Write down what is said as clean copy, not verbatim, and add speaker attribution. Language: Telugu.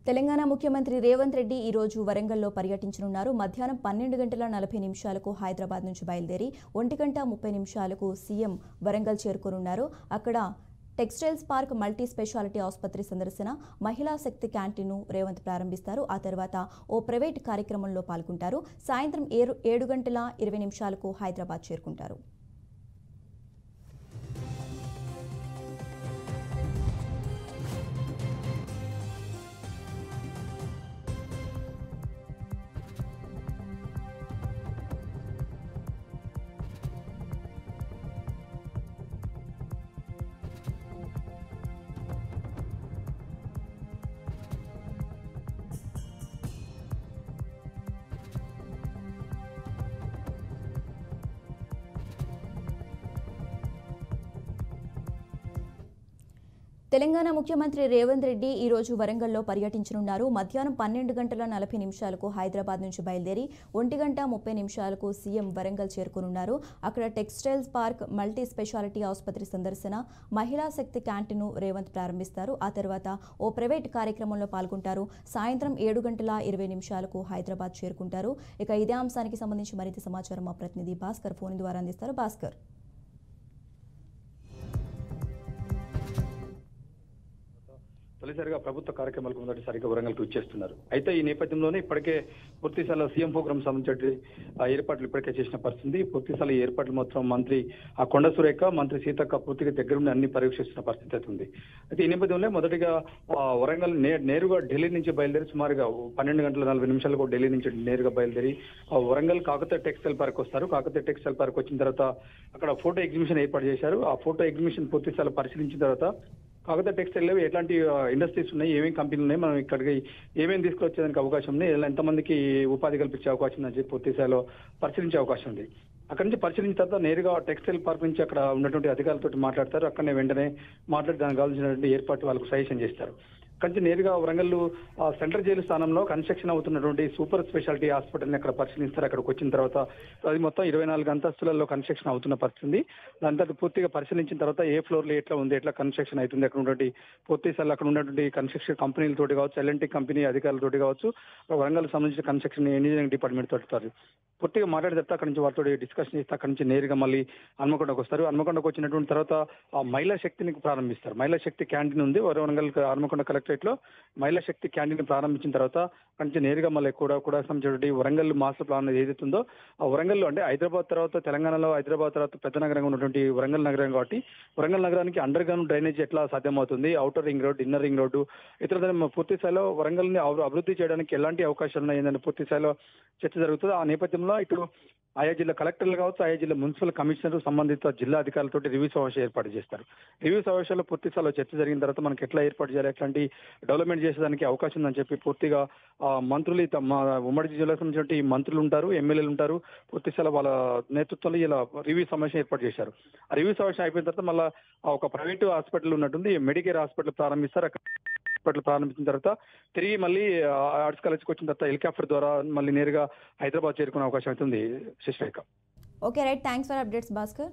Speaker 1: తెలంగాణ ముఖ్యమంత్రి రేవంత్ రెడ్డి ఈ రోజు వరంగల్లో పర్యటించనున్నారు. మధ్యాహ్నం 12:40 హైదరాబాద్ నుంచి బయలుదేరి 1:30 సీఎం వరంగల్ చేరుకోనున్నారు. అక్కడ టెక్స్టైల్స్ పార్క్ మల్టీ స్పెషాలిటీ ఆసుపత్రి సందర్శన, మహిళా శక్తి క్యాంటీన్ను రేవంత్ ప్రారంభిస్తారు. ఆ తర్వాత ఓ ప్రైవేట్ కార్యక్రమంలో పాల్గొంటారు. సాయంత్రం 7:20 హైదరాబాద్ చేరుకుంటారు. తెలంగాణ ముఖ్యమంత్రి రేవంత్ రెడ్డి ఈ రోజు వరంగల్లో పర్యటించనున్నారు. మధ్యాహ్నం 12:40 హైదరాబాద్ నుంచి బయలుదేరి 1:30 సీఎం వరంగల్ చేరుకోనున్నారు. అక్కడ టెక్స్టైల్స్ పార్క్ మల్టీ స్పెషాలిటీ ఆసుపత్రి సందర్శన, మహిళా శక్తి క్యాంటీన్ను రేవంత్ ప్రారంభిస్తారు. ఆ తర్వాత ఓ ప్రైవేట్ కార్యక్రమంలో పాల్గొంటారు. సాయంత్రం 7:20 హైదరాబాద్ చేరుకుంటారు. ఇక ఇదే అంశానికి సంబంధించి మరింత సమాచారం మా ప్రతినిధి భాస్కర్ ఫోన్ ద్వారా అందిస్తారు. భాస్కర్,
Speaker 2: తొలిసారిగా ప్రభుత్వ కార్యక్రమాలకు మొదటిసారిగా వరంగల్కు ఇచ్చేస్తున్నారు. అయితే ఈ నేపథ్యంలోనే ఇప్పటికే పూర్తిస్థాయిలో సీఎం ప్రోగ్రామ్ సంబంధించి ఏర్పాట్లు ఇప్పటికే చేసిన పరిస్థితి. పూర్తిస్థాయి ఏర్పాట్లు మొత్తం మంత్రి కొండ సురేఖ, మంత్రి సీతక్క పూర్తిగా దగ్గరుండి అన్ని పర్యవేక్షిస్తున్న పరిస్థితి అయితే ఉంది. అయితే ఈ నేపథ్యంలో మొదటిగా వరంగల్ నేరుగా ఢిల్లీ నుంచి బయలుదేరి సుమారుగా 12:40 ఢిల్లీ నుంచి నేరుగా బయలుదేరి వరంగల్ కాకతీయ టెక్స్టైల్ పార్క్ వస్తారు. కాకతీయ టెక్స్టైల్ పార్క్ వచ్చిన తర్వాత అక్కడ ఫోటో ఎగ్జిబిషన్ ఏర్పాటు చేశారు. ఆ ఫోటో ఎగ్జిబిషన్ పూర్తిస్థాయిలో పరిశీలించిన తర్వాత కాకతీయ టెక్స్టైల్ ఎట్లాంటి ఇండస్ట్రీస్ ఉన్నాయి, ఏమేమి కంపెనీలు ఉన్నాయి, మనం ఇక్కడికి ఏమేమి తీసుకొచ్చేదానికి అవకాశం ఉంది, ఎంతమందికి ఉపాధి కల్పించే అవకాశం ఉందని చెప్పి పూర్తి స్థాయిలో పరిశీలించే అవకాశం ఉంది. అక్కడి నుంచి పరిశీలించిన తర్వాత నేరుగా టెక్స్టైల్ పార్క్ నుంచి అక్కడ ఉన్నటువంటి అధికారులతో మాట్లాడతారు. అక్కడనే వెంటనే మాట్లాడి దానికి కావాల్సినటువంటి ఏర్పాటు వాళ్ళకు సజెషన్ చేస్తారు. అక్కడి నుంచి నేరుగా వరంగల్ సెంట్రల్ జైలు స్థానంలో కన్స్ట్రక్షన్ అవుతున్నటువంటి సూపర్ స్పెషాలిటీ హాస్పిటల్ని అక్కడ పరిశీలిస్తారు. అక్కడికి వచ్చిన తర్వాత అది మొత్తం 24 అంతస్తులలో కన్స్ట్రక్షన్ అవుతున్న పరిస్థితి. దాని తర్వాత పూర్తిగా పరిశీలించిన తర్వాత ఏ ఫ్లోర్లో ఎట్లా ఉంది, ఎట్లా కన్స్ట్రక్షన్ అవుతుంది, అక్కడ ఉన్నటువంటి పూర్తి స్థాయిలో అక్కడ ఉన్నటువంటి కన్స్ట్రక్షన్ కంపెనీలతోటి కావచ్చు, ఎల్ఎన్టీ కంపెనీ అధికారులతోటి కావచ్చు, వరంగల్ సంబంధించిన కన్స్ట్రక్షన్ ఇంజనీరింగ్ డిపార్ట్మెంట్ తోటి పూర్తిగా మాట్లాడితే అక్కడ నుంచి వారితో డిస్కషన్ చేస్తే అక్కడ నుంచి నేరుగా మళ్ళీ హన్మకొండకు వస్తారు. హన్మకొండకు వచ్చినటువంటి తర్వాత ఆ మహిళా శక్తిని ప్రారంభిస్తారు. మహిళా శక్తి క్యాంటీన్ ఉంది వరంగల్ హన్మకొండ కలెక్టరేట్ లో. మహిళా శక్తి క్యాంటీన్ ప్రారంభించిన తర్వాత అక్కడ నుంచి నేరుగా మళ్ళీ కూడా సంబంధించినటువంటి వరంగల్ మాస్టర్ ప్లాన్ ఏదైతే ఉందో ఆ వరంగల్ అంటే హైదరాబాద్ తర్వాత తెలంగాణలో హైదరాబాద్ తర్వాత పెద్ద నగరంగా ఉన్నటువంటి వరంగల్ నగరం కాబట్టి వరంగల్ నగరానికి అండర్ గ్రౌండ్ డ్రైనేజ్ ఎట్లా సాధ్యమవుతుంది, outer ring road, inner ring road, ఇతర పూర్తి స్థాయిలో వరంగల్ ని అభివృద్ధి చేయడానికి ఎలాంటి అవకాశాలు ఉన్నాయని పూర్తి స్థాయిలో చర్చ జరుగుతుంది. ఆ నేపథ్యంలో ఇటు ఆయా జిల్లా కలెక్టర్లు కావచ్చు, ఆయా జిల్లా మున్సిపల్ కమిషనర్, సంబంధిత జిల్లా అధికారులతో రివ్యూ సమావేశం ఏర్పాటు చేస్తారు. రివ్యూ సమావేశాల్లో పూర్తి స్థాయిలో చర్చ జరిగిన తర్వాత మనకి ఎట్లా ఏర్పాటు చేయాలి, ఎట్లాంటి డెవలప్మెంట్ చేసేదానికి అవకాశం ఉందని చెప్పి పూర్తిగా మంత్రులు ఉమ్మడి జిల్లాకు సంబంధించిన మంత్రులు ఉంటారు, ఎమ్మెల్యేలు ఉంటారు. పూర్తి స్థాయిలో వాళ్ళ నేతృత్వంలో ఇలా రివ్యూ సమావేశం ఏర్పాటు చేశారు. ఆ రివ్యూ సమావేశం అయిపోయిన తర్వాత మళ్ళీ ఒక ప్రైవేటు హాస్పిటల్ ఉన్నట్టుంది, మెడికేర్ హాస్పిటల్ ప్రారంభిస్తారు. హాస్పిటల్ ప్రారంభించిన తర్వాత తిరిగి మళ్ళీ ఆర్ట్స్ కాలేజ్కి వచ్చిన తర్వాత హెలికాప్టర్ ద్వారా మళ్ళీ నేరుగా హైదరాబాద్ చేరుకునే అవకాశం అవుతుంది. Sasirekha.
Speaker 1: Okay right, thanks for updates Bhaskar.